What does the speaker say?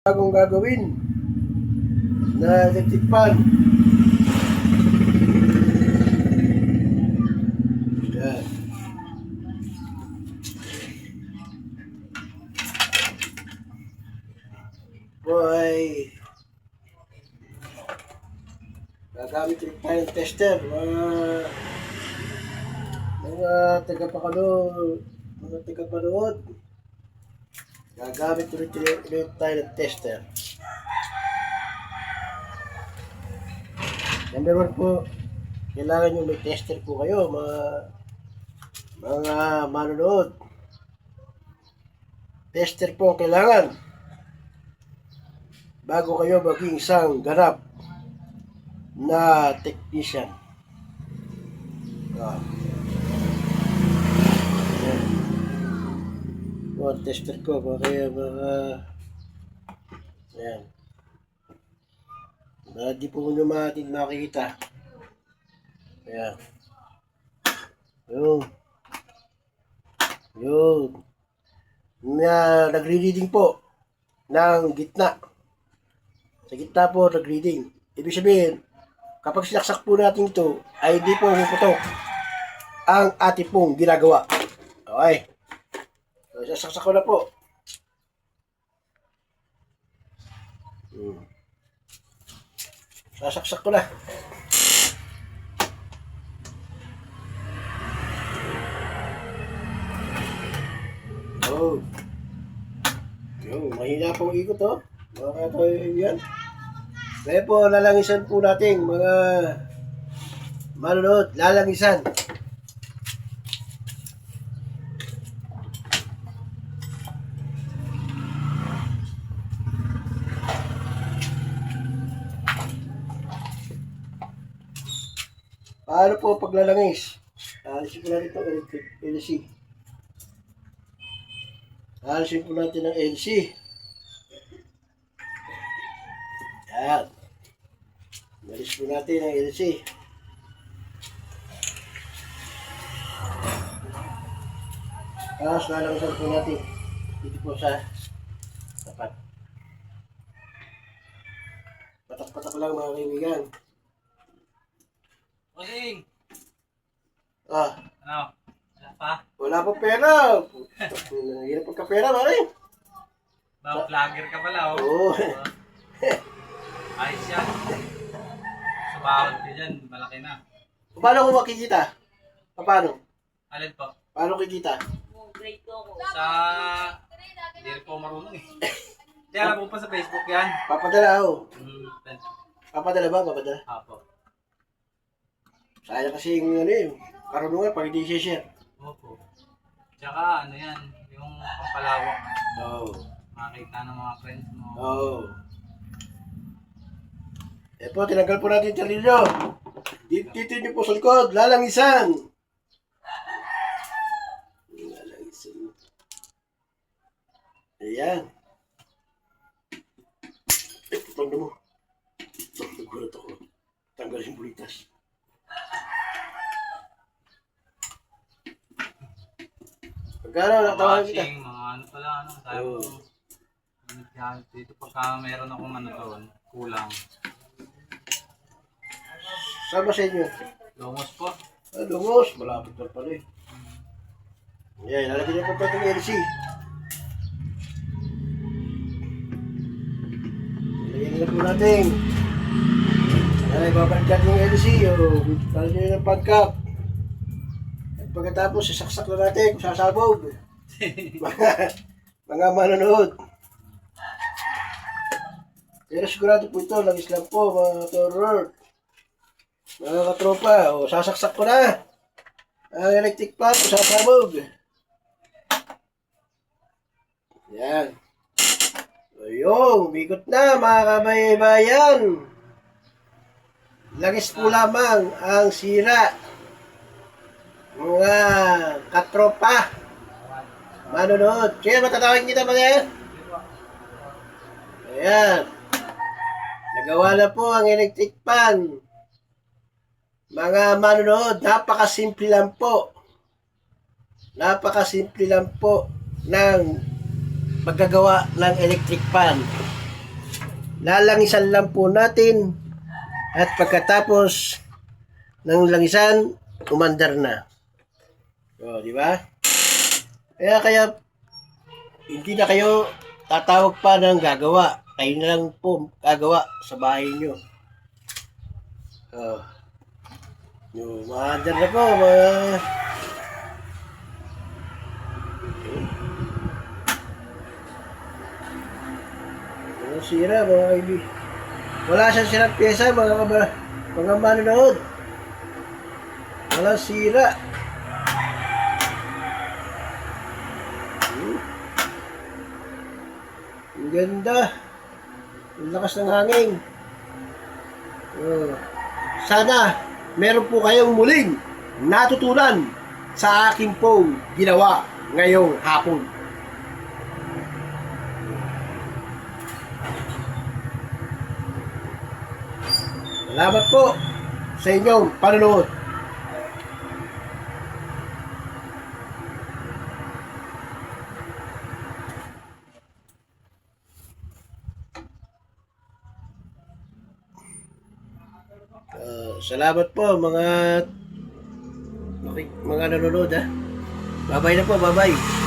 Bagong gagawin na electric fan. Yan. Boy, gagamit ulit tayo ng tester. Mga tagapanood. Gagamit ulit tayo ng tester. Number 1 po, kailangan nyo may tester po kayo, mga manonood. Tester po ang kailangan bago kayo maging isang ganap na technician. Tester ko, kaya ayan. Di po nyo makikita. Ayan. Yun. Nagre-reading po ng gitna. Sa gitna po, nag-reading. Ibig sabihin, kapag sinaksak po natin ito, ay di po puputok ang ating pong ginagawa. Okay. So, sasaksak ko na po. Sasaksak ko na. Mahina pong ikot, mga katoy-yan. Kaya po, lalangisan po natin, mga manonood, lalangisan. Paano po paglalangis? Alisin po natin itong LC. Alisin po natin ang LC. Ayan. Alis po natin ang LC. Tapos lalangisan po natin. Dito po sa tapat. Patak-patak lang mga kaibigan. Bossing! Ano? Wala pa? Wala pa pera. Hirap pagka-pera, pare. Vlogger ka pala, Oo. Ayos yan. Subahod ka dyan, malaki na. Paano ko makikita? Paano? Alin po? Paano kikita? Sa... Hindi rin po marunong eh. Kaya alam po pa sa Facebook yan. Papadala ako. Ben. Papadala ba? Papadala? Apo. Sayang kasi yung karunungan pag hindi share. Opo. Tsaka ano yan, yung pampalawak. Oo. Makita ng mga friends mo. Oo. Po, tinanggal po natin yung tarilyo. Dito nyo po sa likod, lalangisan. Lalangisan. Ayan. Pagpanda mo. Nagulat ako. Tanggal yung bulitas. Pagkano, natawagan kita. Mga ano pala, sabi mo. Dito pagka meron akong ano doon, kulang. Saan ba sa inyo? Lungos po. Lungos. Malapit na pala eh. Yan, lalagyan niyo po pa itong LC. Lalagyan na po natin. Yan, ibabalik natin yung LC. Lalagyan niyo ng pagkap. At pagkatapos, sasaksak na natin kung sasabog. mga manonood. Pero sigurado po ito, langis lang po, mga toror. Mga katropa, sasaksak ko na. Ang electric fan, sasabog. Yan. Ayun, bigot na mga kabayan. Langis po lamang ang sira. Mga katropa. Manonood. Kaya matatawag kita mga yan. Ayan. Nagawa na po ang electric fan. Mga manonood, napakasimple lang po. Napakasimple lang po ng paggagawa ng electric fan. lalangisan lang po natin at pagkatapos ng langisan, umandar na. O, di ba? Kaya hindi na kayo tatawag pa ng gagawa. Kayo na lang po gagawa sa bahay nyo. O, yung umandar na po, mga... Walang sira, mga kaibigan. Wala siyang sirang pyesa, mga manonood. Walang sira. Ang ganda. Ang lakas ng hangin. Sana meron po kayong muling natutunan sa aking pong ginawa ngayong hapon. Salamat po sa inyong panonood. Salamat po mga nanonood ha. Bye-bye na po, bye-bye.